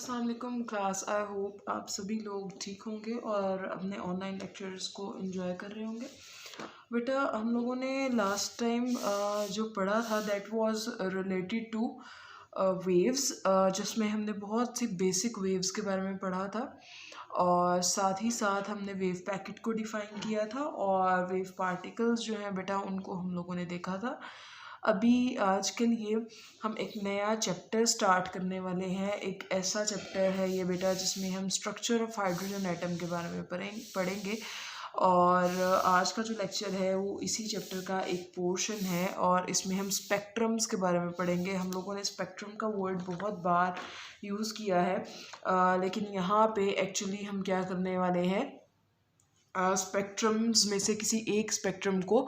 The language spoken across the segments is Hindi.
अस्सलाम वालेकुम क्लास। आई होप आप सभी लोग ठीक होंगे और अपने ऑनलाइन लेक्चर्स को एंजॉय कर रहे होंगे। बेटा हम लोगों ने लास्ट टाइम जो पढ़ा था that was related two waves, जिसमें हमने बहुत सी बेसिक वेव्स के बारे में पढ़ा था और साथ ही साथ हमने वेव पैकेट को डिफ़ाइन किया था और वेव पार्टिकल्स जो हैं बेटा उनको हम लोगों ने देखा था। अभी आज के लिए हम एक नया चैप्टर स्टार्ट करने वाले हैं। एक ऐसा चैप्टर है ये बेटा जिसमें हम स्ट्रक्चर ऑफ हाइड्रोजन एटम के बारे में पढ़ेंगे और आज का जो लेक्चर है वो इसी चैप्टर का एक पोर्शन है और इसमें हम स्पेक्ट्रम्स के बारे में पढ़ेंगे। हम लोगों ने स्पेक्ट्रम का वर्ड बहुत बार यूज़ किया है, लेकिन यहाँ पे एक्चुअली हम क्या करने वाले हैं, स्पेक्ट्रम्स में से किसी एक स्पेक्ट्रम को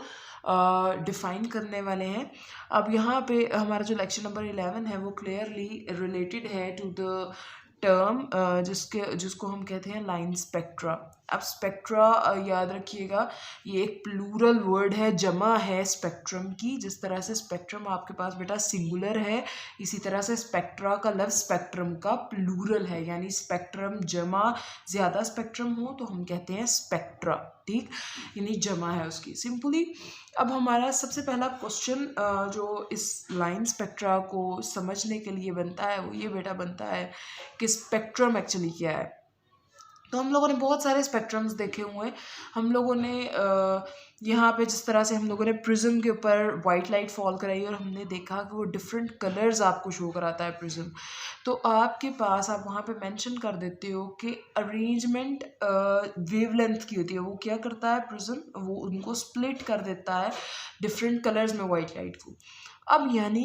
डिफ़ाइन करने वाले हैं। अब यहाँ पे हमारा जो लेक्चर नंबर 11 है वो क्लियरली रिलेटेड है टू द टर्म जिसको हम कहते हैं लाइन स्पेक्ट्रा। अब स्पेक्ट्रा याद रखिएगा, ये एक प्लूरल वर्ड है, जमा है स्पेक्ट्रम की। जिस तरह से स्पेक्ट्रम आपके पास बेटा सिंगुलर है, इसी तरह से स्पेक्ट्रा का लफ्ज़ स्पेक्ट्रम का प्लूरल है, यानी स्पेक्ट्रम जमा ज़्यादा स्पेक्ट्रम हो तो हम कहते हैं स्पेक्ट्रा, ठीक, यानी जमा है उसकी सिंपली। अब हमारा सबसे पहला क्वेश्चन जो इस लाइन स्पेक्ट्रा को समझने के लिए बनता है वो ये बेटा बनता है कि स्पेक्ट्रम एक्चुअली क्या है। तो हम लोगों ने बहुत सारे स्पेक्ट्रम्स देखे हुए हैं। हम लोगों ने यहाँ पे जिस तरह से हम लोगों ने प्रिज्म के ऊपर वाइट लाइट फॉल कराई और हमने देखा कि वो डिफरेंट कलर्स आपको शो कराता है प्रिज्म। तो आपके पास आप वहाँ पे मेंशन कर देते हो कि अरेंजमेंट वेवलेंथ की होती है। वो क्या करता है प्रिज्म, वो उनको स्प्लिट कर देता है डिफरेंट कलर्स में वाइट लाइट को। अब यानी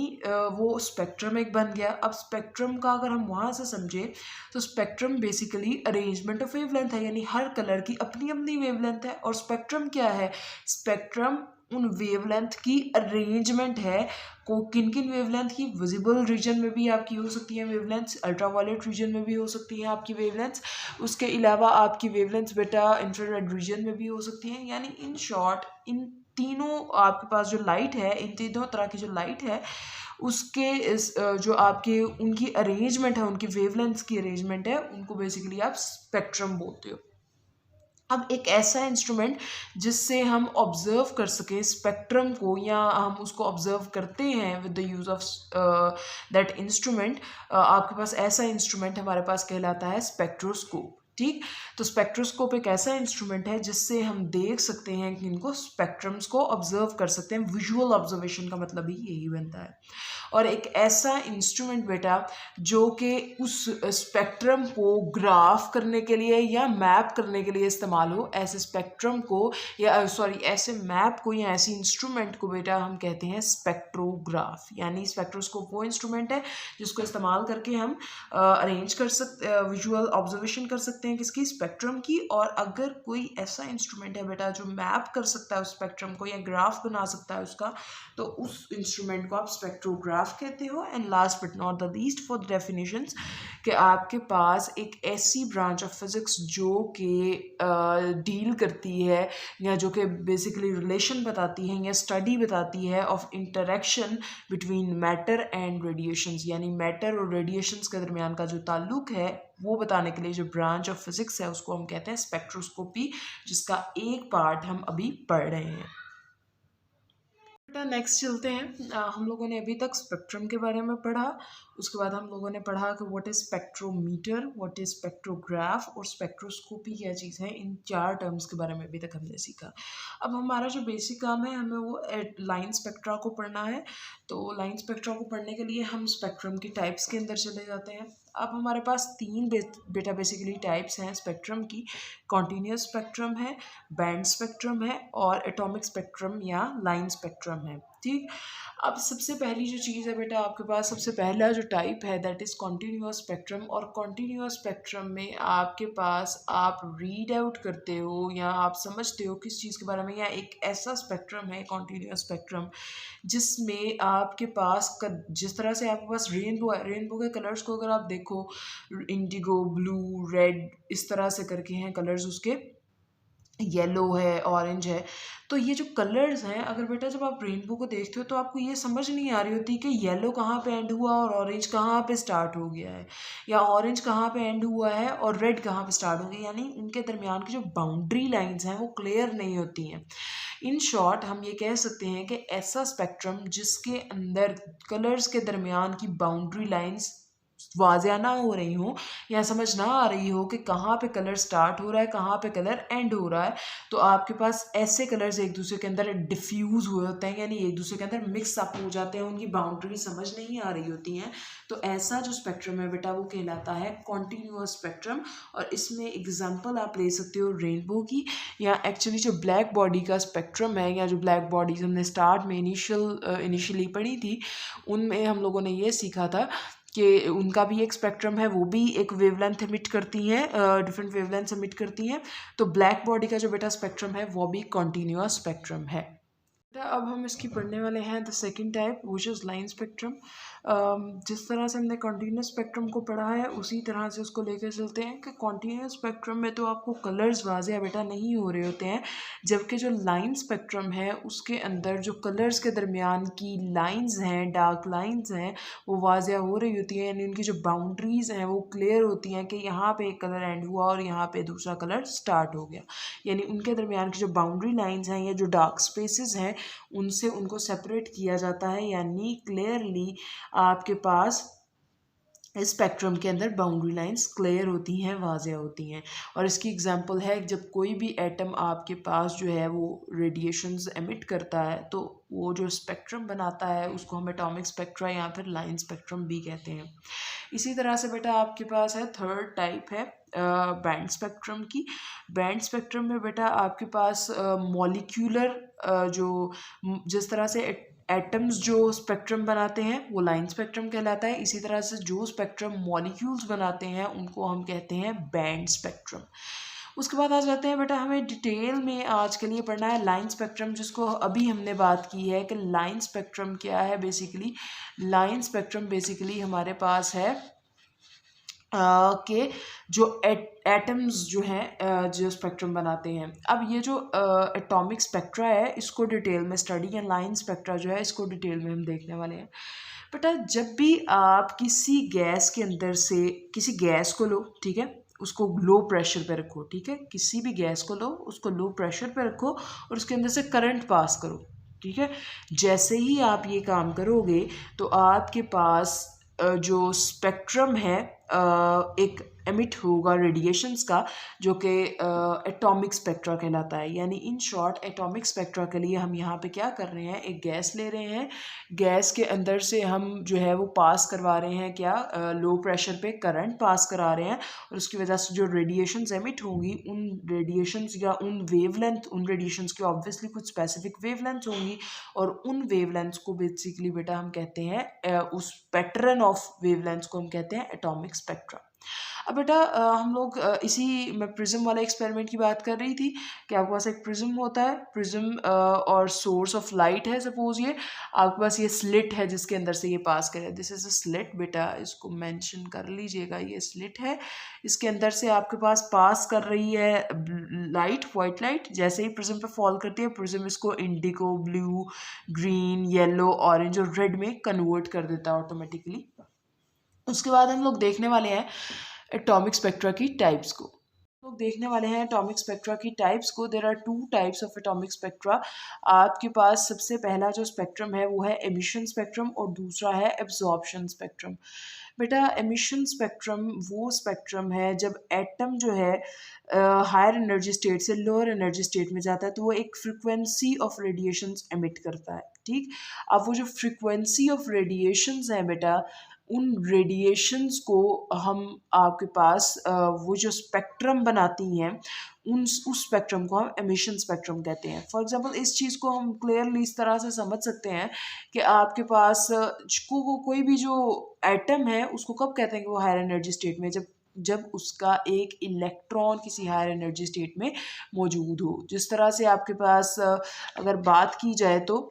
वो स्पेक्ट्रम एक बन गया। अब स्पेक्ट्रम का अगर हम वहाँ से समझें तो spectrum basically arrangement of wavelength है, यानी हर कलर की अपनी अपनी वेवलेंथ है। और स्पेक्ट्रम क्या है, स्पेक्ट्रम उन वेवलेंथ की अरेंजमेंट है। को किन किन वेवलेंथ की, विजिबल रीजन में भी आपकी हो सकती है वेवलेंथ्स, अल्ट्रावायलेट रीजन में भी हो सकती है आपकी वेवलेंथ्स, उसके अलावा आपकी वेवलेंथ्स बेटा इंफ्रारेड रीजन में भी हो सकती हैं। यानी इन शॉर्ट इन तीनों आपके पास जो लाइट है, इन तीनों तरह की जो लाइट है उसके इस जो आपके उनकी अरेंजमेंट है, उनकी वेवलेंथ्स की अरेंजमेंट है, उनको बेसिकली आप स्पेक्ट्रम बोलते हो। अब एक ऐसा इंस्ट्रूमेंट जिससे हम ऑब्जर्व कर सकें स्पेक्ट्रम को, या हम उसको ऑब्जर्व करते हैं with the use of that instrument, आपके पास ऐसा इंस्ट्रूमेंट हमारे पास कहलाता है स्पेक्ट्रोस्कोप, ठीक। तो स्पेक्ट्रोस्कोप एक ऐसा इंस्ट्रूमेंट है जिससे हम देख सकते हैं कि इनको स्पेक्ट्रम्स को ऑब्जर्व कर सकते हैं। विजुअल ऑब्जर्वेशन का मतलब ही यही बनता है। और एक ऐसा इंस्ट्रूमेंट बेटा जो कि उस स्पेक्ट्रम को ग्राफ करने के लिए या मैप करने के लिए इस्तेमाल हो, ऐसे स्पेक्ट्रम को या सॉरी ऐसे मैप को या ऐसी इंस्ट्रूमेंट को बेटा हम कहते हैं स्पेक्ट्रोग्राफ। यानी स्पेक्ट्रोस्कोप वो इंस्ट्रूमेंट है जिसको इस्तेमाल करके हम अरेंज कर सकते, विजुअल ऑब्जर्वेशन कर सकते हैं किसकी, स्पेक्ट्रम की। और अगर कोई ऐसा इंस्ट्रूमेंट है बेटा जो मैप कर सकता है उस स्पेक्ट्रम को या ग्राफ बना सकता है उसका, तो उस इंस्ट्रूमेंट को आप स्पेक्ट्रोग्राफ कहते हो। And last but not the least for the definitions, कि आपके पास एक ऐसी ब्रांच ऑफ फिजिक्स जो कि डील करती है या जो कि बेसिकली रिलेशन बताती है या स्टडी बताती है of interaction between matter and radiations, यानी मैटर और रेडिएशंस के दरमियान का जो ताल्लुक है वो बताने के लिए जो ब्रांच ऑफ फिजिक्स है उसको हम कहते हैं स्पेक्ट्रोस्कोपी, जिसका एक पार्ट हम अभी पढ़ रहे हैं। नेक्स्ट चलते हैं। हम लोगों ने अभी तक स्पेक्ट्रम के बारे में पढ़ा, उसके बाद हम लोगों ने पढ़ा कि what is spectrometer, what is spectrograph और स्पेक्ट्रोस्कोपी क्या चीज़ है। इन चार टर्म्स के बारे में अभी तक हमने सीखा। अब हमारा जो बेसिक काम है, हमें वो लाइन स्पेक्ट्रा को पढ़ना है। तो लाइन स्पेक्ट्रा को पढ़ने के लिए हम स्पेक्ट्रम की टाइप्स के अंदर चले जाते हैं। अब हमारे पास तीन बेटा बेसिकली टाइप्स हैं स्पेक्ट्रम की। कॉन्टीन्यूस स्पेक्ट्रम है, बैंड स्पेक्ट्रम है और एटॉमिक स्पेक्ट्रम या लाइन स्पेक्ट्रम है, ठीक। अब सबसे पहली जो चीज़ है बेटा आपके पास, सबसे पहला जो टाइप है दैट इज़ कॉन्टीन्यूस स्पेक्ट्रम। और कॉन्टीन्यूस स्पेक्ट्रम में आपके पास आप रीड आउट करते हो या आप समझते हो किस चीज़ के बारे में, या एक ऐसा स्पेक्ट्रम है कॉन्टीन्यूस स्पेक्ट्रम जिसमें आपके पास जिस तरह से आपके पास रेनबो है, रेनबो के कलर्स को अगर आप देखो, इंडिगो, ब्लू, रेड, इस तरह से करके हैं कलर्स उसके, येलो है, ऑरेंज है। तो ये जो कलर्स हैं, अगर बेटा जब आप रेनबो को देखते हो तो आपको ये समझ नहीं आ रही होती कि येलो कहाँ पे एंड हुआ और ऑरेंज कहाँ पे स्टार्ट हो गया है, या ऑरेंज कहाँ पे एंड हुआ है और रेड कहाँ पे स्टार्ट हो गया, यानी उनके दरमियान की जो बाउंड्री लाइंस हैं वो क्लियर नहीं होती हैं। इन शॉर्ट हम ये कह सकते हैं कि ऐसा स्पेक्ट्रम जिसके अंदर कलर्स के दरमियान की बाउंड्री लाइंस वाज़िया ना हो रही हो, या समझ ना आ रही हो कि कहाँ पे कलर स्टार्ट हो रहा है, कहाँ पे कलर एंड हो रहा है, तो आपके पास ऐसे कलर्स एक दूसरे के अंदर डिफ्यूज हुए होते हैं, यानी एक दूसरे के अंदर मिक्स अप हो जाते हैं, उनकी बाउंड्री समझ नहीं आ रही होती हैं। तो ऐसा जो स्पेक्ट्रम है बेटा वो कहलाता है कॉन्टीन्यूअस स्पेक्ट्रम। और इसमें एग्जाम्पल आप ले सकते हो रेनबो की, या एक्चुअली जो ब्लैक बॉडी का स्पेक्ट्रम है, या जो ब्लैक बॉडीज हमने स्टार्ट में इनिशियली पढ़ी थी, उनमें हम लोगों ने ये सीखा था कि उनका भी एक स्पेक्ट्रम है, वो भी एक वेवलेंथ एमिट करती हैं, डिफरेंट वेवलेंथ एमिट करती हैं। तो ब्लैक बॉडी का जो बेटा स्पेक्ट्रम है वो भी कॉन्टीन्यूअस स्पेक्ट्रम है। अब हम इसकी पढ़ने वाले हैं the second type which is line spectrum. जिस तरह से हमने कॉन्टीन्यूस स्पेक्ट्रम को पढ़ा है उसी तरह से उसको लेकर चलते हैं कि कॉन्टीन्यूस स्पेक्ट्रम में तो आपको कलर्स वाज़िया बेटा नहीं हो रहे होते हैं, जबकि जो लाइन स्पेक्ट्रम है उसके अंदर जो कलर्स के दरमियान की लाइंस हैं, डार्क लाइंस हैं, वो वाज़िया हो रही होती हैं, यानी उनकी जो बाउंड्रीज़ हैं वो क्लियर होती हैं कि यहाँ पे एक कलर एंड हुआ और यहाँ पे दूसरा कलर स्टार्ट हो गया। यानी उनके दरमियान की जो बाउंड्री लाइंस हैं या जो डार्क स्पेसेस हैं उनसे उनको सेपरेट किया जाता है, यानी क्लियरली आपके पास इस स्पेक्ट्रम के अंदर बाउंड्री लाइंस क्लियर होती हैं, वाज़िया होती हैं। और इसकी एग्जांपल है जब कोई भी एटम आपके पास जो है वो रेडिएशंस एमिट करता है तो वो जो स्पेक्ट्रम बनाता है उसको हम एटॉमिक स्पेक्ट्रा या फिर लाइन स्पेक्ट्रम भी कहते हैं। इसी तरह से बेटा आपके पास है थर्ड टाइप है बैंड स्पेक्ट्रम की। बैंड स्पेक्ट्रम में बेटा आपके पास मॉलिक्यूलर जिस तरह से एटम्स जो स्पेक्ट्रम बनाते हैं वो लाइन स्पेक्ट्रम कहलाता है, इसी तरह से जो स्पेक्ट्रम मॉलिक्यूल्स बनाते हैं उनको हम कहते हैं बैंड स्पेक्ट्रम। उसके बाद आ जाते हैं बेटा हमें डिटेल में आज के लिए पढ़ना है लाइन स्पेक्ट्रम, जिसको अभी हमने बात की है कि लाइन स्पेक्ट्रम क्या है। बेसिकली लाइन स्पेक्ट्रम बेसिकली हमारे पास है के जो एटम्स जो हैं जो स्पेक्ट्रम बनाते हैं। अब ये जो एटॉमिक स्पेक्ट्रा है इसको डिटेल में स्टडी, या लाइन स्पेक्ट्रा जो है इसको डिटेल में हम देखने वाले हैं। बेटा जब भी आप किसी गैस के अंदर से किसी गैस को लो, ठीक है, उसको लो प्रेशर पे रखो, ठीक है, किसी भी गैस को लो उसको लो प्रेशर पे रखो और उसके अंदर से करंट पास करो, ठीक है। जैसे ही आप ये काम करोगे तो आपके पास जो स्पेक्ट्रम है एक एमिट होगा रेडिएशंस का, जो कि एटॉमिक स्पेक्ट्रा कहलाता है। यानी इन शॉर्ट एटॉमिक स्पेक्ट्रा के लिए हम यहाँ पे क्या कर रहे हैं, एक गैस ले रहे हैं, गैस के अंदर से हम जो है वो पास करवा रहे हैं क्या, लो प्रेशर पे करंट पास करा रहे हैं, और उसकी वजह से जो रेडिएशंस एमिट होंगी उन रेडिएशंस या उन वेवलेंथ, उन रेडिएशंस की ऑब्वियसली कुछ स्पेसिफिक वेवलेंथ होंगी, और उन वेवलेंथ्स को बेसिकली बेटा हम कहते हैं उस पैटर्न ऑफ वेवलेंथ्स को हम कहते हैं एटॉमिक स्पेक्ट्रा। अब बेटा हम लोग इसी मैं प्रिज्म वाले एक्सपेरिमेंट की बात कर रही थी कि आपके पास एक प्रिज्म होता है, प्रिज्म और सोर्स ऑफ लाइट है, सपोज ये आपके पास ये स्लिट है जिसके अंदर से ये पास करे, दिस इज अ स्लिट बेटा, इसको मेंशन कर लीजिएगा, ये स्लिट है, इसके अंदर से आपके पास कर रही है लाइट, वाइट लाइट, जैसे ही प्रिज्म पे फॉल करती है प्रिज्म इसको Indigo, blue, green, yellow, orange और रेड में कन्वर्ट कर देता है ऑटोमेटिकली। उसके बाद हम लोग देखने वाले हैं एटॉमिक स्पेक्ट्रा की टाइप्स को। लोग देखने वाले हैं एटॉमिक स्पेक्ट्रा की टाइप्स को। There are two types of atomic spectra. आपके पास सबसे पहला जो स्पेक्ट्रम है वो है एमिशन स्पेक्ट्रम और दूसरा है एब्जॉर्प्शन स्पेक्ट्रम। बेटा एमिशन स्पेक्ट्रम वो स्पेक्ट्रम है जब एटम जो है हायर एनर्जी स्टेट से लोअर एनर्जी स्टेट में जाता है तो वो एक फ्रिक्वेंसी ऑफ रेडिएशंस एमिट करता है, ठीक। अब वो जो फ्रिक्वेंसी ऑफ रेडिएशंस है बेटा, उन रेडिएशंस को हम आपके पास वो जो स्पेक्ट्रम बनाती हैं उस स्पेक्ट्रम को हम एमिशन स्पेक्ट्रम कहते हैं। फॉर एग्जांपल इस चीज़ को हम क्लियरली इस तरह से समझ सकते हैं कि आपके पास कोई भी जो एटम है उसको कब कहते हैं कि वो हायर एनर्जी स्टेट में, जब उसका एक इलेक्ट्रॉन किसी हायर एनर्जी स्टेट में मौजूद हो। जिस तरह से आपके पास अगर बात की जाए तो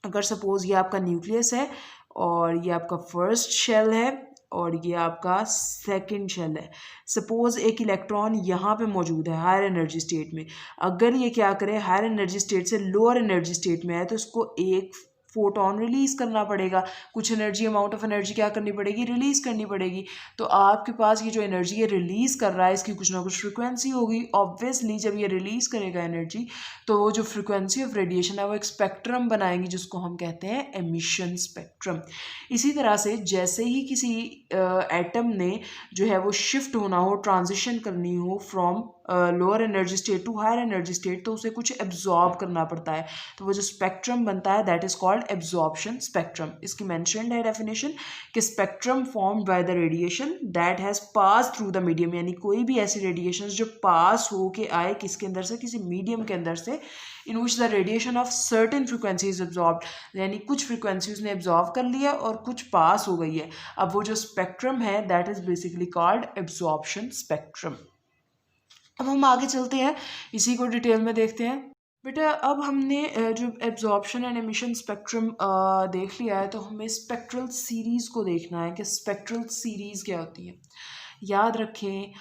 अगर सपोज ये आपका न्यूक्लियस है और ये आपका फर्स्ट शेल है, और ये आपका सेकंड शेल है। सपोज एक इलेक्ट्रॉन यहाँ पे मौजूद है हायर एनर्जी स्टेट में, अगर ये क्या करे हायर एनर्जी स्टेट से लोअर एनर्जी स्टेट में है तो इसको एक फोटोन रिलीज करना पड़ेगा, कुछ एनर्जी अमाउंट ऑफ एनर्जी क्या करनी पड़ेगी, रिलीज करनी पड़ेगी। तो आपके पास ये जो एनर्जी है रिलीज कर रहा है इसकी कुछ ना कुछ फ्रिक्वेंसी होगी। ऑब्वियसली जब ये रिलीज करेगा एनर्जी तो वो जो फ्रिक्वेंसी ऑफ रेडिएशन है वो एक स्पेक्ट्रम बनाएंगी जिसको हम कहते हैं एमिशन स्पेक्ट्रम। इसी तरह से जैसे ही किसी एटम ने जो है वो शिफ्ट होना हो, ट्रांजिशन करनी हो from lower energy state to higher energy state, तो उसे कुछ एब्जॉर्ब करना पड़ता है, तो वो जो स्पेक्ट्रम बनता है that is called absorption spectrum. इसकी मेंशन्ड है डेफिनेशन कि spectrum formed by the radiation that has pass through the medium, यानी कोई भी ऐसी रेडिएशन जो पास हो के आए किसके अंदर से, किसी मीडियम के अंदर से, in which the radiation of certain frequencies absorb, यानी कुछ फ्रिक्वेंसीज ने एब्जॉर्व कर लिया और कुछ पास हो गई है। अब वो जो स्पेक्ट्रम है that is basically called absorption spectrum. अब हम आगे चलते हैं, इसी को डिटेल में देखते हैं। बेटा अब हमने जो एब्जॉर्प्शन एंड एमिशन स्पेक्ट्रम देख लिया है, तो हमें स्पेक्ट्रल सीरीज़ को देखना है कि स्पेक्ट्रल सीरीज़ क्या होती है। याद रखें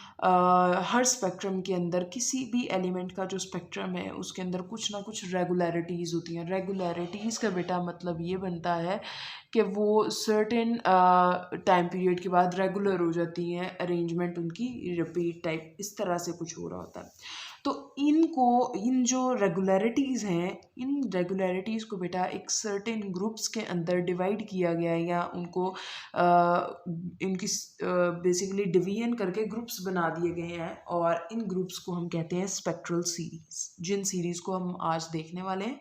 हर स्पेक्ट्रम के अंदर किसी भी एलिमेंट का जो स्पेक्ट्रम है उसके अंदर कुछ ना कुछ रेगुलरिटीज़ होती हैं। रेगुलरिटीज़ का बेटा मतलब ये बनता है कि वो सर्टेन टाइम पीरियड के बाद रेगुलर हो जाती हैं, अरेंजमेंट उनकी रिपीट टाइप इस तरह से कुछ हो रहा होता है। तो इन जो रेगुलरिटीज़ हैं, इन रेगुलरिटीज़ को बेटा एक सर्टेन ग्रुप्स के अंदर डिवाइड किया गया है, या उनको इनकी बेसिकली डिवीजन करके ग्रुप्स बना दिए गए हैं, और इन ग्रुप्स को हम कहते हैं स्पेक्ट्रल सीरीज़, जिन सीरीज़ को हम आज देखने वाले हैं।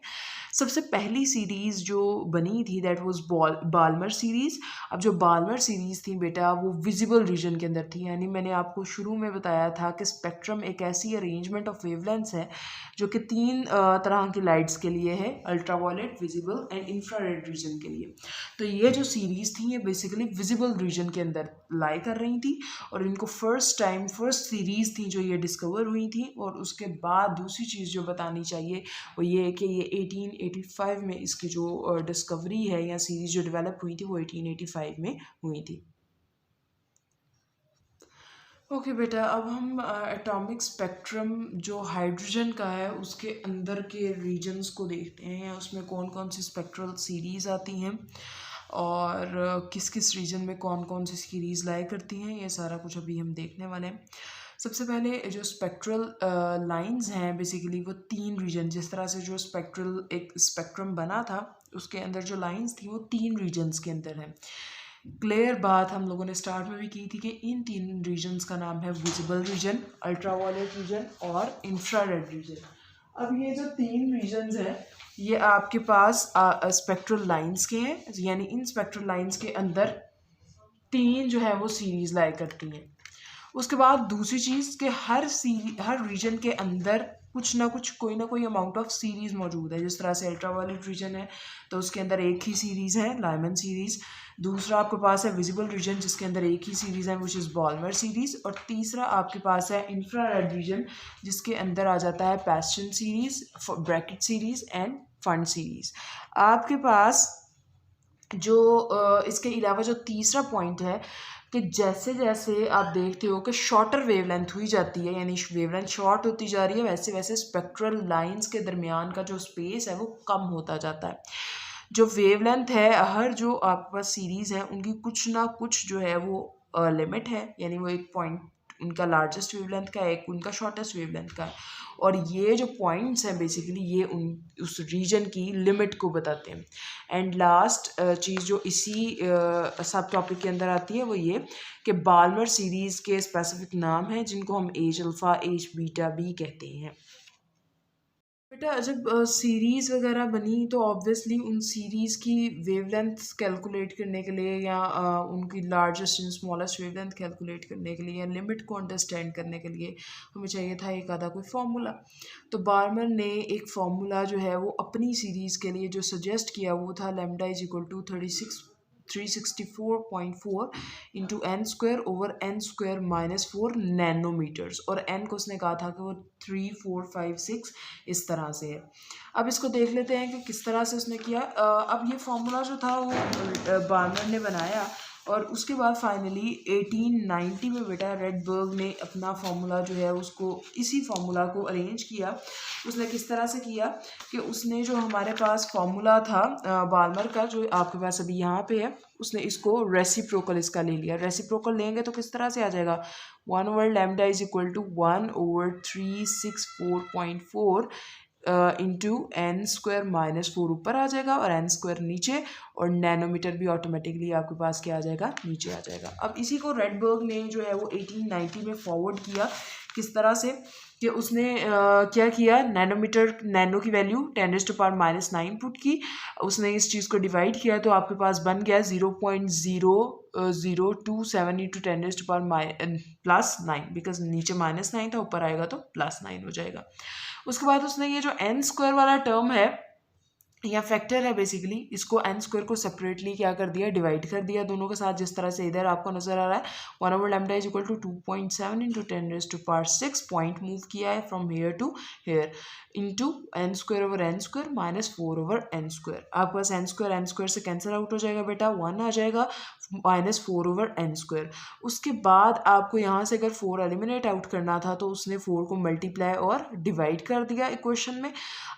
सबसे पहली सीरीज़ जो बनी थी दैट वाज बाल्मर सीरीज़। अब जो बाल्मर सीरीज़ थी बेटा वो विजिबल रीजन के अंदर थी, यानी मैंने आपको शुरू में बताया था कि स्पेक्ट्रम एक ऐसी अरेंजमेंट ऑफ वेवलेंथ्स है जो कि तीन तरह की लाइट्स के लिए है, ultraviolet, visible and infrared reason के लिए। तो ये जो सीरीज़ थी ये बेसिकली विजिबल रीजन के अंदर लाई कर रही थी, और इनको फर्स्ट सीरीज़ थी जो ये डिस्कवर हुई थी। और उसके बाद दूसरी चीज़ जो बतानी चाहिए वो ये है कि ये 1885 में इसकी जो डिस्कवरी है या सीरीज़ जो डेवलप हुई थी वो 1885 में हुई थी। ओके बेटा, अब हम एटॉमिक स्पेक्ट्रम जो हाइड्रोजन का है उसके अंदर के रीजन्स को देखते हैं, या उसमें कौन कौन सी स्पेक्ट्रल सीरीज़ आती हैं और किस किस रीजन में कौन कौन सी सीरीज़ लाई करती हैं, ये सारा कुछ अभी हम देखने वाले हैं। सबसे पहले जो स्पेक्ट्रल लाइंस हैं बेसिकली वो तीन रीजन, जिस तरह से जो स्पेक्ट्रल एक स्पेक्ट्रम बना था उसके अंदर जो लाइंस थी वो तीन रीजन्स के अंदर हैं। क्लियर बात हम लोगों ने स्टार्ट में भी की थी कि इन तीन रीजन्स का नाम है विजिबल रीजन, अल्ट्रावायलेट रीजन और इंफ्रारेड रीजन। अब ये जो तीन रीजन्स हैं ये आपके पास स्पेक्ट्रल लाइंस के हैं, यानी इन स्पेक्ट्रल लाइंस के अंदर तीन जो है वो सीरीज लाई करती हैं। उसके बाद दूसरी चीज़ कि हर रीजन के अंदर कुछ ना कुछ कोई ना कोई अमाउंट ऑफ सीरीज़ मौजूद है। जिस तरह से अल्ट्रावायलेट रीजन है तो उसके अंदर एक ही सीरीज़ है, लाइमन सीरीज़। दूसरा आपके पास है विजिबल रीजन जिसके अंदर एक ही सीरीज़ है विच इज़ बाल्मर सीरीज़। और तीसरा आपके पास है इंफ्रारेड रीजन जिसके अंदर आ जाता है Paschen series, Brackett series and Pfund series. आपके पास जो इसके अलावा जो तीसरा पॉइंट है कि जैसे जैसे आप देखते हो कि शॉर्टर वेवलेंथ हुई जाती है, यानी वेवलेंथ शॉर्ट होती जा रही है, वैसे वैसे स्पेक्ट्रल लाइंस के दरमियान का जो स्पेस है वो कम होता जाता है। जो वेवलेंथ है हर जो आपके पास सीरीज़ है उनकी कुछ ना कुछ जो है वो लिमिट है, यानी वो एक पॉइंट उनका लार्जेस्ट वेवलेंथ का है, एक उनका शॉर्टेस्ट वेवलेंथ का है। और ये जो पॉइंट्स हैं बेसिकली ये उस रीजन की लिमिट को बताते हैं। एंड लास्ट चीज़ जो इसी सब टॉपिक के अंदर आती है वो ये कि बाल्मर सीरीज़ के स्पेसिफिक नाम हैं जिनको हम एच अल्फ़ा, एच बीटा भी कहते हैं। बेटा जब सीरीज़ वगैरह बनी तो ऑब्वियसली उन सीरीज़ की वेवलेंथ कैलकुलेट करने के लिए या उनकी largest and smallest wavelength calculate करने के लिए या लिमिट को अंडरस्टैंड करने के लिए हमें चाहिए था एक आधा कोई फार्मूला। तो बार्मर ने एक फार्मूला जो है वो अपनी सीरीज़ के लिए जो सजेस्ट किया वो था lambda is equal to 364.4 into N square over n square minus 4 nanometres, और एन को उसने कहा था कि वो 3, 4, 5, 6 इस तरह से है। अब इसको देख लेते हैं कि किस तरह से उसने किया। अब ये फार्मूला जो था वो बार्मर ने बनाया और उसके बाद फाइनली 1890 में बेटा रेडबर्ग ने अपना फार्मूला जो है उसको इसी फार्मूला को अरेंज किया। उसने किस तरह से किया कि उसने जो हमारे पास फार्मूला था बाल्मर का, जो आपके पास अभी यहाँ पे है, उसने इसको रेसिप्रोकल इसका ले लिया। रेसिप्रोकल लेंगे तो किस तरह से आ जाएगा, 1/λ is equal to 1/364.4 into N square minus 4 ऊपर आ जाएगा और एन स्क्वायर नीचे, और नैनोमीटर भी ऑटोमेटिकली आपके पास क्या आ जाएगा, नीचे आ जाएगा। अब इसी को रेडबर्ग ने जो है वो 1890 में फॉरवर्ड किया। किस तरह से कि उसने क्या किया, नैनो की वैल्यू 10⁻⁻9 पुट की, उसने इस चीज़ को डिवाइड किया तो आपके पास बन गया 0.0027 इंटू 10⁻+9, बिकॉज नीचे -9 था, ऊपर आएगा तो +9 हो जाएगा। उसके बाद उसने ये जो n स्क्वायर वाला टर्म है या फैक्टर है बेसिकली, इसको n स्क्वायर को सेपरेटली क्या कर दिया, डिवाइड कर दिया दोनों के साथ, जिस तरह से इधर आपको नजर आ रहा है 1/λ इज इक्वल टू 2.7 इंटू 10⁻6 पॉइंट मूव किया है from here to here into n square over n square minus 4/n square. आपके पास n स्क्वायर से कैंसिल आउट हो जाएगा बेटा, 1 आ जाएगा, माइनस 4/n स्क्वायर। उसके बाद आपको यहाँ से अगर 4 एलिमिनेट आउट करना था तो उसने 4 को मल्टीप्लाई और डिवाइड कर दिया इक्वेशन में।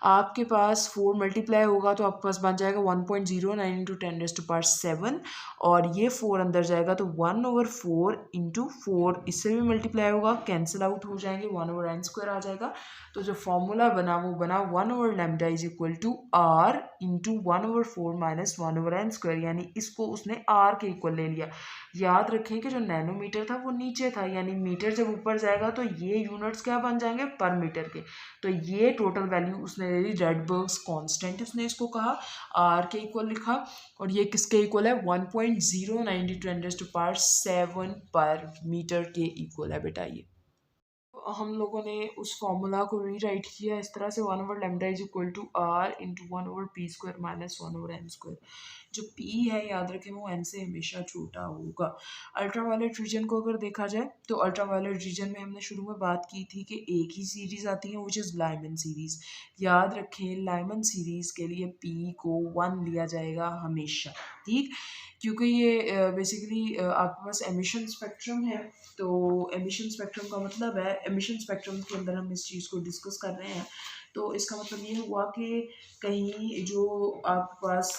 आपके पास 4 मल्टीप्लाई होगा तो आपके पास बन जाएगा 1.09 इंटू 10⁻7, और ये 4 अंदर जाएगा तो 1/4 इंटू 4 इससे भी मल्टीप्लाई होगा, कैंसिल आउट हो जाएंगे, 1/n स्क्वायर आ जाएगा। तो जो फॉर्मूला बना वो बना 1/λ is equal to r into 1/4 minus 1/n square, यानी इसको उसने r के इक्वल ले लिया। याद रखें कि जो नैनोमीटर था वो नीचे था, यानी मीटर जब ऊपर जाएगा तो ये यूनिट्स क्या बन जाएंगे, पर मीटर के। तो ये टोटल वैल्यू उसने ले ली, रेडबर्ग्स कांस्टेंट उसने इसको कहा, r के इक्वल लिखा, और ये किसके इक्वल है, 1.09 10⁻7 पर मीटर के इक्वल है बेटा। ये हम लोगों ने उस फॉर्मूला को रीराइट किया इस तरह से, 1/λ is equal to r into 1/p² minus 1/n square. जो p है याद रखें वो n से हमेशा छोटा होगा। अल्ट्रावायलेट रीजन को अगर देखा जाए तो अल्ट्रावायलेट रीजन में हमने शुरू में बात की थी कि एक ही सीरीज आती है, विच इज़ लाइमन सीरीज। याद रखें लाइमन सीरीज के लिए p को 1 लिया जाएगा हमेशा, ठीक, क्योंकि ये बेसिकली आपके पास एमिशन स्पेक्ट्रम है। तो एमिशन स्पेक्ट्रम का मतलब है, एमिशन स्पेक्ट्रम के अंदर हम इस चीज़ को डिस्कस कर रहे हैं, तो इसका मतलब ये हुआ कि कहीं जो आपके पास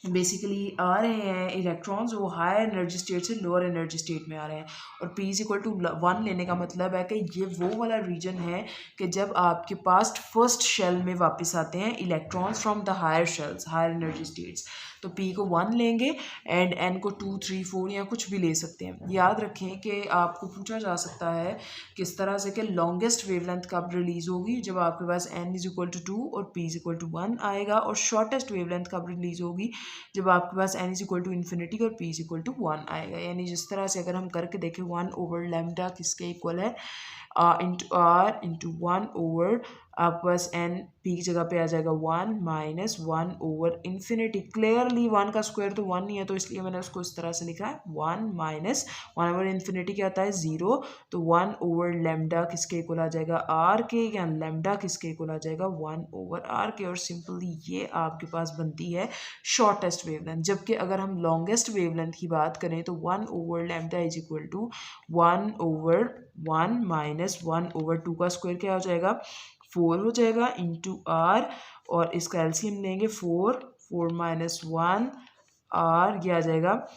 बेसिकली आ रहे हैं इलेक्ट्रॉन्स, वो हायर एनर्जी स्टेट से लोअर एनर्जी स्टेट में आ रहे हैं, और p इज इक्वल टू 1 लेने का मतलब है कि ये वो वाला रीजन है कि जब आपके पास फर्स्ट शेल में वापस आते हैं electrons from the higher shells, higher energy states, तो p को 1 लेंगे एंड n को 2, 3, 4 या कुछ भी ले सकते हैं। याद रखें कि आपको पूछा जा सकता है किस तरह से कि लॉन्गेस्ट वेवलेंथ कब रिलीज होगी, जब आपके पास n इज इक्वल टू 2 और p इज इक्वल टू 1 आएगा, और शॉर्टेस्ट वेवलेंथ कब रिलीज होगी, जब आपके पास n is equal to infinity और p इज इक्वल टू 1 आएगा। यानी जिस तरह से अगर हम करके देखें 1/λ किसके इक्वल है, इंटू आर इंटू 1/, आपके पास n p की जगह पे आ जाएगा 1 माइनस 1/इन्फिनिटी। क्लियरली 1 का स्क्वायर तो 1 नहीं है, तो इसलिए मैंने उसको इस तरह से लिखा है 1 माइनस 1/इन्फिनिटी क्या आता है 0, तो 1/λ किसके इक्वल आ जाएगा r के, या लैम्डा किसके इक्वल आ जाएगा 1/r के, और सिंपली ये आपके पास बनती है शॉर्टेस्ट वेवलेंथ। जबकि अगर हम लॉन्गेस्ट वेवलेंथ की बात करें तो 1/λ इज इक्वल टू 1/1 माइनस 1/2 का स्क्वायर क्या हो जाएगा 4 हो जाएगा इंटू r, और इसका एलसीएम लेंगे 4 माइनस 1 r, ये आ जाएगा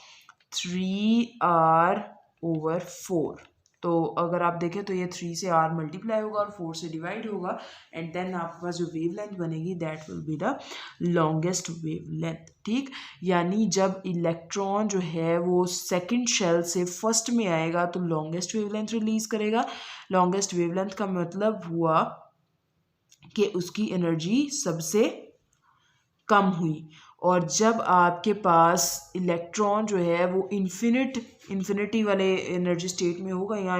3r/4। तो अगर आप देखें तो ये 3 से r मल्टीप्लाई होगा और 4 से डिवाइड होगा, एंड देन आपके पास जो वेवलेंथ बनेगी that will be the longest wavelength, ठीक। यानी जब इलेक्ट्रॉन जो है वो सेकंड शेल से फर्स्ट में आएगा तो लॉन्गेस्ट वेवलेंथ रिलीज करेगा। लॉन्गेस्ट वेवलेंथ का मतलब हुआ कि उसकी एनर्जी सबसे कम हुई, और जब आपके पास इलेक्ट्रॉन जो है वो इन्फिनिट इन्फिनिटी वाले एनर्जी स्टेट में होगा या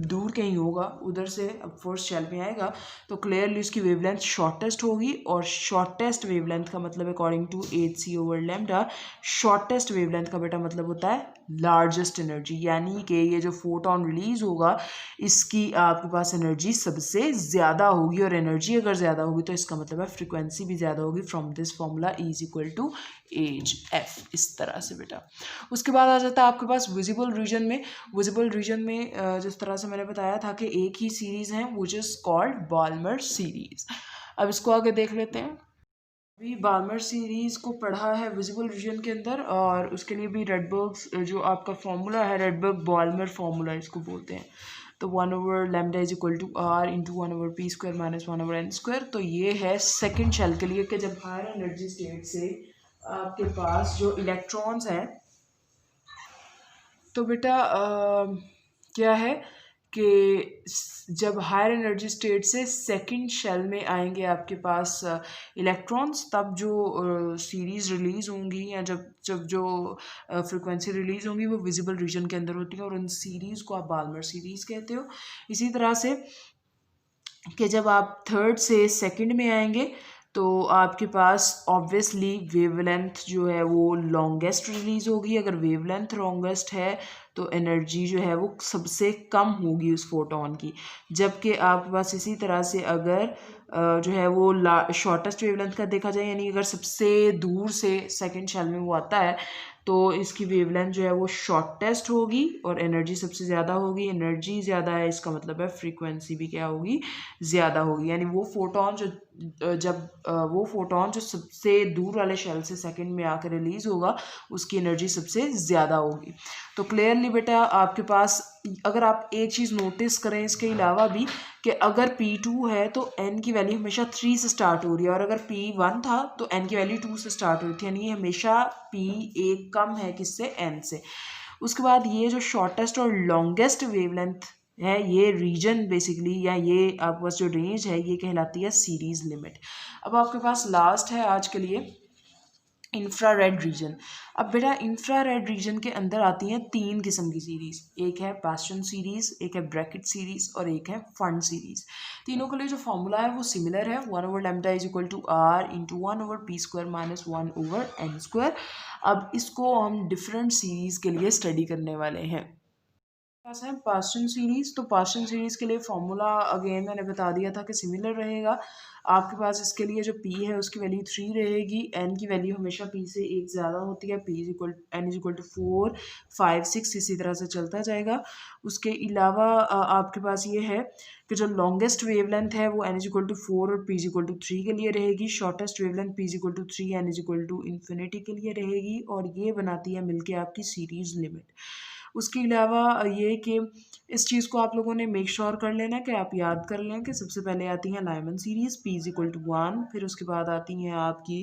दूर कहीं होगा, उधर से अब फोर्स शेल में आएगा, तो क्लियरली उसकी वेवलेंथ शॉर्टेस्ट होगी। और शॉर्टेस्ट वेवलेंथ का मतलब according to hc/λ, shortest wavelength का बेटा मतलब होता है लार्जेस्ट एनर्जी, यानी कि ये जो फोटोन रिलीज होगा इसकी आपके पास एनर्जी सबसे ज़्यादा होगी, और एनर्जी अगर ज़्यादा होगी तो इसका मतलब है फ्रिक्वेंसी भी ज़्यादा होगी। From this formula E = hf, इस तरह से बेटा। उसके बाद आ जाता है आपके पास विजिबल रीजन में। विजिबल रीजन में जिस तरह से मैंने बताया था कि एक ही सीरीज़ है which is called Balmer series. अब इसको आगे देख लेते हैं। अभी बाल्मर सीरीज़ को पढ़ा है विजिबल रीजन के अंदर, और उसके लिए भी रेडबर्ग जो आपका फॉर्मूला है, रेडबर्ग बाल्मर फॉर्मूला इसको बोलते हैं। तो 1/λ = r × 1/p² - 1/n²। तो ये है सेकंड शेल के लिए कि जब हायर एनर्जी स्टेट से आपके पास जो इलेक्ट्रॉन्स हैं, तो बेटा क्या है कि जब हायर एनर्जी स्टेट से सेकंड शेल में आएंगे आपके पास इलेक्ट्रॉन्स, तब जो सीरीज़ रिलीज़ होंगी या जब जब जो फ्रिक्वेंसी रिलीज़ होंगी वो विजिबल रीजन के अंदर होती है, और उन सीरीज़ को आप बाल्मर सीरीज़ कहते हो। इसी तरह से कि जब आप थर्ड से सेकंड में आएंगे तो आपके पास ऑब्वियसली वेवलेंथ जो है वो लॉन्गेस्ट रिलीज़ होगी। अगर वेवलेंथ लॉन्गेस्ट है तो एनर्जी जो है वो सबसे कम होगी उस फोटोन की, जबकि आपके पास इसी तरह से अगर जो है वो शॉर्टेस्ट वेवलेंथ का देखा जाए, यानी अगर सबसे दूर से सेकंड शेल में वो आता है तो इसकी वेवलेंथ जो है वो शॉर्टेस्ट होगी और एनर्जी सबसे ज़्यादा होगी। एनर्जी ज़्यादा है इसका मतलब है फ्रीक्वेंसी भी क्या होगी, ज़्यादा होगी। यानी वो फोटोन जो सबसे दूर वाले शेल से सेकंड में आकर रिलीज़ होगा उसकी एनर्जी सबसे ज़्यादा होगी। तो क्लियरली बेटा आपके पास अगर आप एक चीज़ नोटिस करें इसके अलावा भी कि अगर P2 है तो n की वैल्यू हमेशा 3 से स्टार्ट हो रही है, और अगर P1 था तो n की वैल्यू 2 से स्टार्ट हो रही थी, यानी हमेशा P एक कम है किससे, n से। उसके बाद ये जो शॉर्टेस्ट और लॉन्गेस्ट वेवलेंथ है, ये रीजन बेसिकली या ये आपके पास जो रेंज है ये कहलाती है सीरीज़ लिमिट। अब आपके पास लास्ट है आज के लिए इंफ्रारेड रीजन। अब बेटा इंफ्रारेड रीजन के अंदर आती हैं 3 किस्म की सीरीज़, एक है पास्टन सीरीज़, एक है ब्रैकेट सीरीज़ और एक है फंड सीरीज़। तीनों के लिए जो फॉर्मूला है वो सिमिलर है, 1/λ = r × 1/p² - 1/n²। अब इसको हम डिफरेंट सीरीज़ के लिए स्टडी करने वाले हैं। पास है पास्टन सीरीज़। तो पास्टन सीरीज़ के लिए फॉर्मूला अगेन मैंने बता दिया था कि सिमिलर रहेगा। आपके पास इसके लिए जो p है उसकी वैल्यू 3 रहेगी, n की वैल्यू हमेशा p से एक ज़्यादा होती है, n = 4, 5, 6 इसी तरह से चलता जाएगा। उसके अलावा आपके पास ये है कि जो लॉन्गेस्ट वेवलेंथ है वो n = 4 और p = 3 के लिए रहेगी, shortest wavelength p = 3, n = infinity के लिए रहेगी, और ये बनाती है मिलके आपकी सीरीज़ लिमिट। उसके अलावा ये कि इस चीज़ को आप लोगों ने मेक श्योर कर लेना कि आप याद कर लें कि सबसे पहले आती हैं लाइमन सीरीज़ p = 1, फिर उसके बाद आती हैं आपकी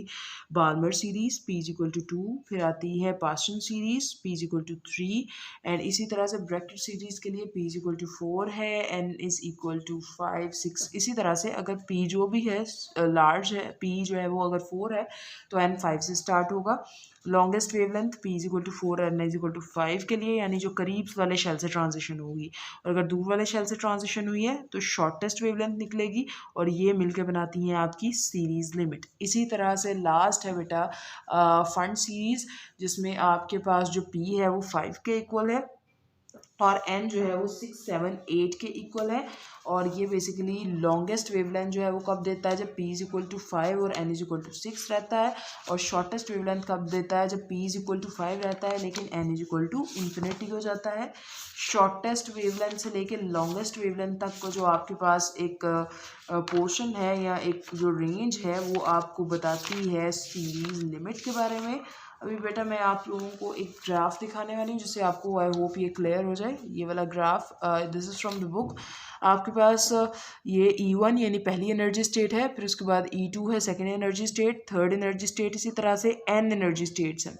बाल्मर सीरीज़ p = 2, फिर आती है पास्टन सीरीज़ p = 3, एंड इसी तरह से ब्रैकेट सीरीज़ के लिए p = 4 है, n = 5, 6 इसी तरह से। अगर p जो भी है लार्ज है, p जो है वो अगर 4 है तो n 5 से स्टार्ट होगा। लॉन्गेस्ट वेवलेंथ p = 4 और n = 5 के लिए, यानी जो करीब वाले शेल से ट्रांजिशन होगी, और अगर दूर वाले शेल से ट्रांजिशन हुई है तो शॉर्टेस्ट वेवलेंथ निकलेगी, और ये मिलकर बनाती हैं आपकी सीरीज़ लिमिट। इसी तरह से लास्ट है बेटा फंड सीरीज़, जिसमें आपके पास जो p है वो 5 के इक्वल है और n जो है वो 6, 7, 8 के इक्वल है, और ये बेसिकली लॉन्गेस्ट वेवलेंथ जो है वो कब देता है, जब p = 5 और n = 6 रहता है, और शॉर्टेस्ट वेवलेंथ कब देता है, जब p = 5 रहता है लेकिन n = इन्फिनिटी हो जाता है। शॉर्टेस्ट वेवलेंथ से लेके लॉन्गेस्ट वेवलेंथ तक को जो आपके पास एक पोर्शन है या एक जो रेंज है वो आपको बताती है सीरीज़ लिमिट के बारे में। अभी बेटा मैं आप लोगों को एक ग्राफ दिखाने वाली हूँ जिससे आपको आई होप ये क्लियर हो जाए। ये वाला graph this is from the book. आपके पास ये E1 यानी पहली एनर्जी स्टेट है, फिर उसके बाद E2 है second energy state, third energy state, इसी तरह से n एनर्जी स्टेट्स हैं।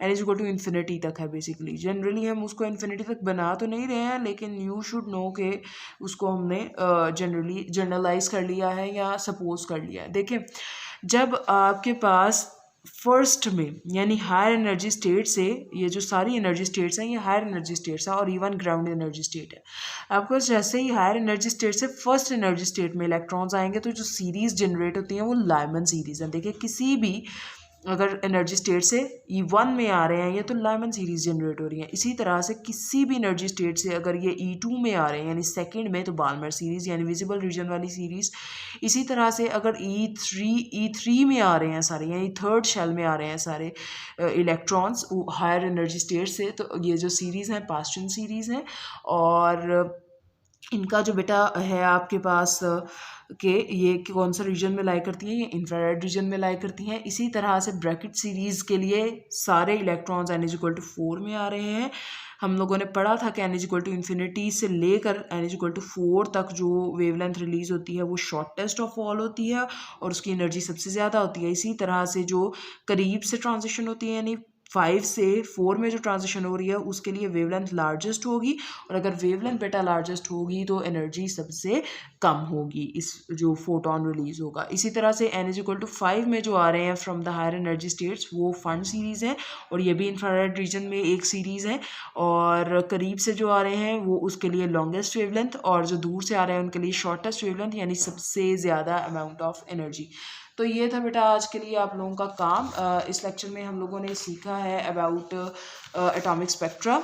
n = इन्फिनिटी तक है बेसिकली। जनरली हम उसको इन्फिनिटी तक बना तो नहीं रहे हैं, लेकिन यू शुड नो के उसको हमने जनरलाइज कर लिया है या सपोज कर लिया है। देखें, जब आपके पास फर्स्ट में यानी हायर एनर्जी स्टेट से, ये जो सारी एनर्जी स्टेट्स हैं ये हायर एनर्जी स्टेट्स हैं और इवन ग्राउंड एनर्जी स्टेट है। आपको जैसे ही हायर एनर्जी स्टेट से फर्स्ट एनर्जी स्टेट में इलेक्ट्रॉन्स आएंगे तो जो सीरीज जनरेट होती हैं वो लाइमन सीरीज है। देखिए किसी भी अगर एनर्जी स्टेट से E1 में आ रहे हैं ये तो लाइमन सीरीज जनरेट हो रही है। इसी तरह से किसी भी एनर्जी स्टेट से अगर ये E2 में आ रहे हैं यानी सेकंड में तो बाल्मर सीरीज यानी विजिबल रीजन वाली सीरीज। इसी तरह से अगर E3 में आ रहे हैं सारे यानी थर्ड शेल में आ रहे हैं सारे इलेक्ट्रॉन्स हायर एनर्जी स्टेट से तो ये जो सीरीज़ हैं पास्टन सीरीज़ हैं। और इनका जो बेटा है आपके पास कि ये कौन सा रीजन में लाई करती हैं, ये इंफ्रारेड रीजन में लाई करती हैं। इसी तरह से ब्रैकेट सीरीज़ के लिए सारे इलेक्ट्रॉन्स n=4 में आ रहे हैं। हम लोगों ने पढ़ा था कि n=infinity से लेकर n=4 तक जो वेवलेंथ रिलीज़ होती है वो शॉर्टेस्ट ऑफ ऑल होती है और उसकी एनर्जी सबसे ज़्यादा होती है। इसी तरह से जो करीब से ट्रांजिशन होती है यानी 5 से 4 में जो ट्रांजिशन हो रही है उसके लिए वेवलेंथ लार्जेस्ट होगी और अगर वेवलेंथ बेटा लार्जेस्ट होगी तो एनर्जी सबसे कम होगी, इस जो फोटोन रिलीज होगा। इसी तरह से n=5 में जो आ रहे हैं from the higher energy states वो फंड सीरीज़ है और ये भी इंफ्रारेड रीजन में एक सीरीज़ है। और करीब से जो आ रहे हैं वो उसके लिए लॉन्गेस्ट वेवलेंथ और जो दूर से आ रहे हैं उनके लिए शॉर्टेस्ट वेवलेंथ यानी सबसे ज़्यादा अमाउंट ऑफ एनर्जी। तो ये था बेटा आज के लिए आप लोगों का काम। इस लेक्चर में हम लोगों ने सीखा है about atomic spectra,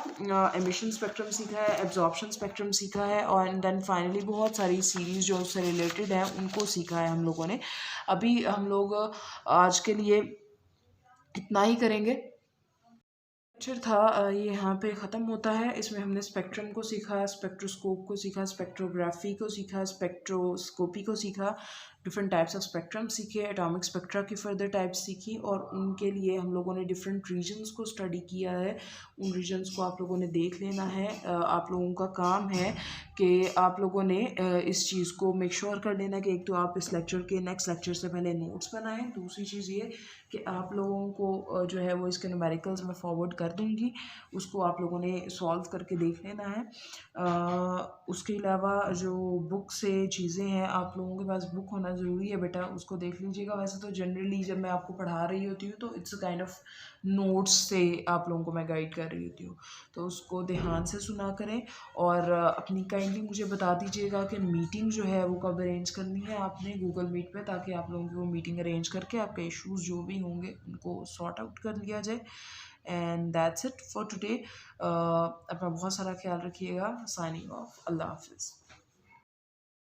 emission spectrum सीखा है, एब्जॉर्प्शन स्पेक्ट्रम सीखा है और देन फाइनली बहुत सारी सीरीज जो उससे रिलेटेड हैं उनको सीखा है हम लोगों ने। अभी हम लोग आज के लिए इतना ही करेंगे। लेक्चर था ये यहाँ पे ख़त्म होता है। इसमें हमने स्पेक्ट्रम को सीखा, स्पेक्ट्रोस्कोप को सीखा, स्पेक्ट्रोग्राफी को सीखा, स्पेक्ट्रोस्कोपी को सीखा, डिफरेंट टाइप्स ऑफ स्पेक्ट्रम सीखे, एटॉमिक स्पेक्ट्रा की फर्दर टाइप्स सीखी और उनके लिए हम लोगों ने डिफरेंट रीजन्स को स्टडी किया है। उन रीजन्स को आप लोगों ने देख लेना है। आप लोगों का काम है कि आप लोगों ने इस चीज़ को मेक श्योर कर लेना कि एक तो आप इस लेक्चर के नेक्स्ट लेक्चर से पहले नोट्स बनाएं, दूसरी चीज़ ये कि आप लोगों को जो है वो इसके न्यूमेरिकल्स में फॉरवर्ड कर दूंगी, उसको आप लोगों ने सॉल्व करके देख लेना है। उसके अलावा जो बुक से चीज़ें हैं आप लोगों के पास बुक होना ज़रूरी है बेटा, उसको देख लीजिएगा। वैसे तो जनरली जब मैं आपको पढ़ा रही होती हूँ तो इट्स काइंड ऑफ नोट्स से आप लोगों को मैं गाइड कर रही होती हूँ, तो उसको ध्यान से सुना करें। और अपनी काइंडली मुझे बता दीजिएगा कि मीटिंग जो है वो कब अरेंज करनी है आपने गूगल मीट पे, ताकि आप लोगों की वो मीटिंग अरेंज करके आपके इश्यूज़ जो भी होंगे उनको सॉर्ट आउट कर लिया जाए। And that's it for today. अपना बहुत सारा ख्याल रखिएगा। Signing off. अल्लाह हाफिज़।